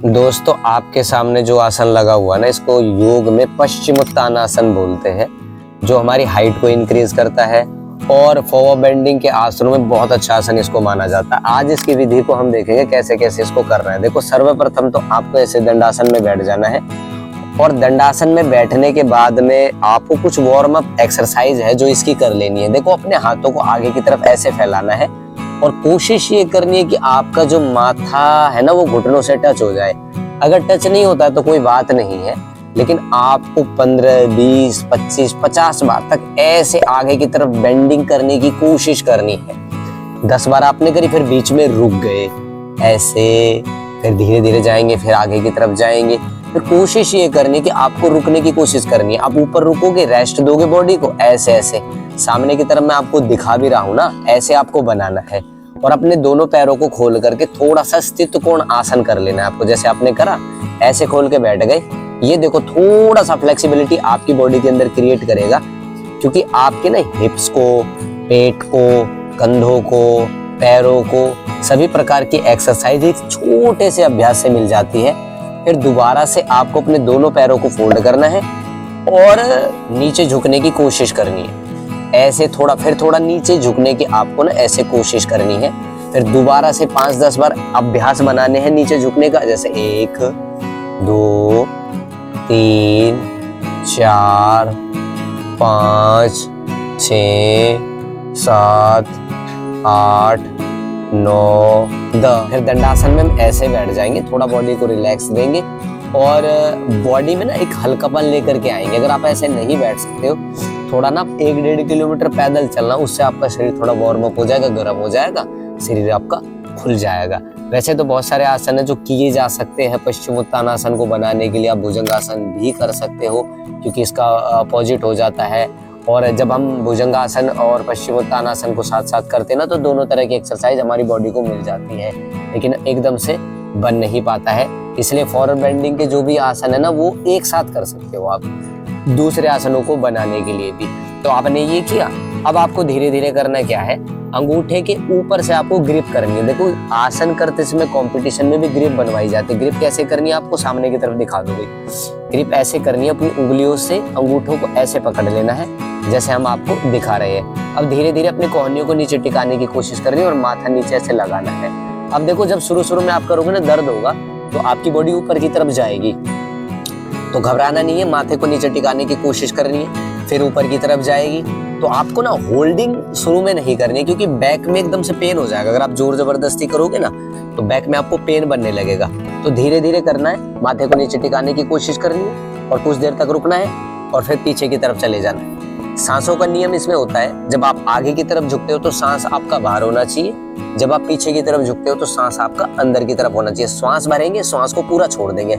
दोस्तों आपके सामने जो आसन लगा हुआ ना, इसको योग में पश्चिमोत्तानासन बोलते हैं, जो हमारी हाइट को इंक्रीज करता है और फॉरवर्ड बेंडिंग के आसनों में बहुत अच्छा आसन इसको माना जाता है। आज इसकी विधि को हम देखेंगे कैसे कैसे इसको करना है। देखो, सर्वप्रथम तो आपको ऐसे दंडासन में बैठ जाना है और दंडासन में बैठने के बाद में आपको कुछ वार्म अप एक्सरसाइज है जो इसकी कर लेनी है। देखो, अपने हाथों को आगे की तरफ ऐसे फैलाना है और कोशिश ये करनी है कि आपका जो माथा है ना, वो घुटनों से टच हो जाए। अगर टच नहीं होता तो कोई बात नहीं है, लेकिन आपको 15, 20, 25, 50 बार तक ऐसे आगे की तरफ बेंडिंग करने की कोशिश करनी है। 10 बार आपने करी, फिर बीच में रुक गए ऐसे, फिर धीरे धीरे जाएंगे, फिर आगे की तरफ जाएंगे। फिर कोशिश ये करनी कि आपको रुकने की कोशिश करनी है। आप ऊपर रुकोगे, रेस्ट दोगे बॉडी को, ऐसे ऐसे सामने की तरफ मैं आपको दिखा भी रहा हूं ना, ऐसे आपको बनाना है। और अपने दोनों पैरों को खोल करके थोड़ा सा स्थित कोण आसन कर लेना है आपको। जैसे आपने करा, ऐसे खोल के बैठ गए। ये देखो, थोड़ा सा फ्लेक्सिबिलिटी आपकी बॉडी के अंदर क्रिएट करेगा, क्योंकि आपके ना हिप्स को, पेट को, कंधों को, पैरों को सभी प्रकार की एक्सरसाइज एक छोटे से अभ्यास से मिल जाती है। फिर दोबारा से आपको अपने दोनों पैरों को फोल्ड करना है और नीचे झुकने की कोशिश करनी है। ऐसे थोड़ा, फिर थोड़ा नीचे झुकने की आपको ना ऐसे कोशिश करनी है। फिर दोबारा से 5-10 बार अभ्यास बनाने हैं नीचे झुकने का। जैसे 1, 2, 3, 4, 5, 6, 7, 8, 9, 10। फिर दंडासन में हम ऐसे बैठ जाएंगे, थोड़ा बॉडी को रिलैक्स देंगे और बॉडी में ना एक हल्कापन लेकर के आएंगे। अगर आप ऐसे नहीं बैठ सकते हो, थोड़ा ना 1-1.5 किलोमीटर पैदल चलना, उससे आपका शरीर थोड़ा वार्म अप हो जाएगा, गर्म हो जाएगा, शरीर आपका खुल जाएगा। वैसे तो बहुत सारे आसन है जो किए जा सकते हैं पश्चिमोत्तानासन को बनाने के लिए। आप भुजंगासन भी कर सकते हो, क्योंकि इसका अपोजिट हो जाता है। और जब हम भुजंगासन और पश्चिमोत्तानासन को साथ साथ करते हैं ना, तो दोनों तरह की एक्सरसाइज हमारी बॉडी को मिल जाती है, लेकिन एकदम से बन नहीं पाता है। इसलिए फॉरवर्ड बेंडिंग के जो भी आसन है ना, वो एक साथ कर सकते हो आप दूसरे आसनों को बनाने के लिए भी। तो आपने ये किया। अब आपको धीरे धीरे करना क्या है, अंगूठे के ऊपर से आपको ग्रिप करनी है। देखो, आसन करते समय कंपटीशन में भी ग्रिप बनवाई जाती है। ग्रिप कैसे करनी है आपको सामने की तरफ दिखा दूंगी। ग्रिप ऐसे करनी है, अपनी उंगलियों से अंगूठों को ऐसे पकड़ लेना है, जैसे हम आपको दिखा रहे हैं। अब धीरे धीरे अपनी कोहनियों को नीचे टिकाने की कोशिश करनी है और माथा नीचे ऐसे लगाना है। अब देखो, जब शुरू में आप करोगे ना, दर्द होगा तो आपकी बॉडी ऊपर की तरफ जाएगी, तो घबराना नहीं है। माथे को नीचे टिकाने की कोशिश करनी है, फिर ऊपर की तरफ जाएगी। तो आपको ना होल्डिंग शुरू में नहीं करनी है, क्योंकि बैक में एकदम से पेन हो जाएगा। अगर आप जोर जबरदस्ती करोगे ना, तो बैक में आपको पेन बनने लगेगा। तो धीरे धीरे करना है, माथे को नीचे टिकाने की कोशिश करनी है और कुछ देर तक रुकना है और फिर पीछे की तरफ चले जाना है। सांसों का नियम इसमें होता है, जब आप आगे की तरफ झुकते हो तो सांस आपका बाहर होना चाहिए, जब आप पीछे की तरफ झुकते हो तो सांस आपका अंदर की तरफ होना चाहिए। श्वास भरेंगे, श्वास को पूरा छोड़ देंगे,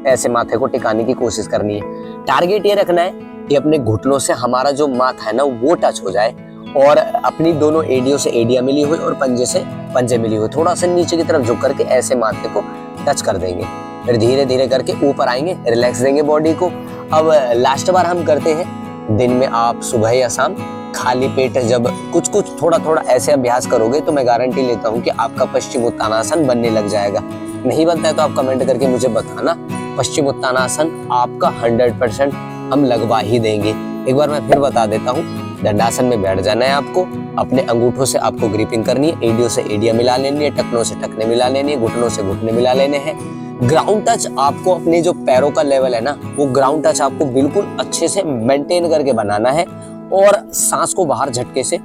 ऐसे माथे को टिकाने की कोशिश करनी है। टारगेट ये रखना है कि अपने घुटनों से हमारा जो माथा है ना, वो टच हो जाए और अपनी दोनों एडियों से एडियां मिली हुई और पंजे से पंजे मिली हुई, थोड़ा सा नीचे की तरफ झुक करके ऐसे माथे को टच कर देंगे। फिर धीरे धीरे करके ऊपर आएंगे, रिलैक्स देंगे बॉडी को। अब लास्ट बार हम करते हैं दिन में, आप सुबह या शाम खाली पेट जब कुछ थोड़ा ऐसे अभ्यास करोगे, तो मैं गारंटी लेता हूँ कि आपका पश्चिमोत्तानासन बनने लग जाएगा। नहीं बनता है तो आप कमेंट करके मुझे बताना। पश्चिमोत्तानासन आपका 100% हम लगवा ही देंगे। एक बार मैं फिर बता देता हूँ। दंडासन में बैठ जाना है आपको, अपने अंगूठों से आपको ग्रिपिंग करनी है, एडियो से एडिया मिला लेनी है, टखनों से टखने मिला लेनी है, घुटनों से घुटने मिला लेने हैं। ग्राउंड टच आपको अपने जो पैरों का लेवल है ना, वो ग्राउंड टच आपको बिल्कुल अच्छे से मेंटेन करके बनाना है और सांस को बाहर झटके से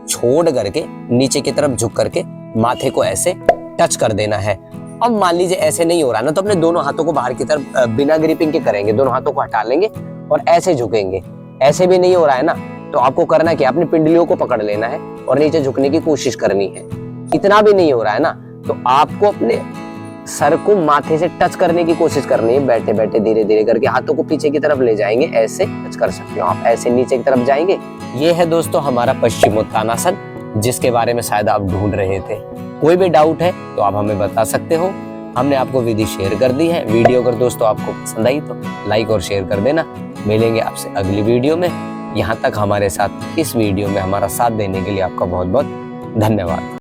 छोड़ करके नीचे की तरफ झुक करके माथे को ऐसे टच कर देना है। अब मान लीजिए ऐसे नहीं हो रहा ना, तो अपने दोनों हाथों को बाहर की तरफ बिना ग्रिपिंग के करेंगे, दोनों हाथों को हटा लेंगे और ऐसे झुकेंगे। ऐसे भी नहीं हो रहा है ना, तो आपको करना क्या, अपनी पिंडलियों को पकड़ लेना है और नीचे झुकने की कोशिश करनी है। इतना भी नहीं हो रहा है ना, तो आपको अपने सर को माथे से टच करने की कोशिश करनी है। बैठे बैठे धीरे धीरे करके हाथों को पीछे की तरफ ले जाएंगे, ऐसे टच कर सकते हो आप, ऐसे नीचे की तरफ जाएंगे। ये है दोस्तों हमारा पश्चिमोत्तानासन, जिसके बारे में शायद आप ढूंढ रहे थे। कोई भी डाउट है तो आप हमें बता सकते हो। हमने आपको विधि शेयर कर दी है। वीडियो अगर दोस्तों आपको पसंद आई तो लाइक और शेयर कर देना। मिलेंगे आपसे अगली वीडियो में। यहाँ तक हमारे साथ इस वीडियो में हमारा साथ देने के लिए आपका बहुत बहुत धन्यवाद।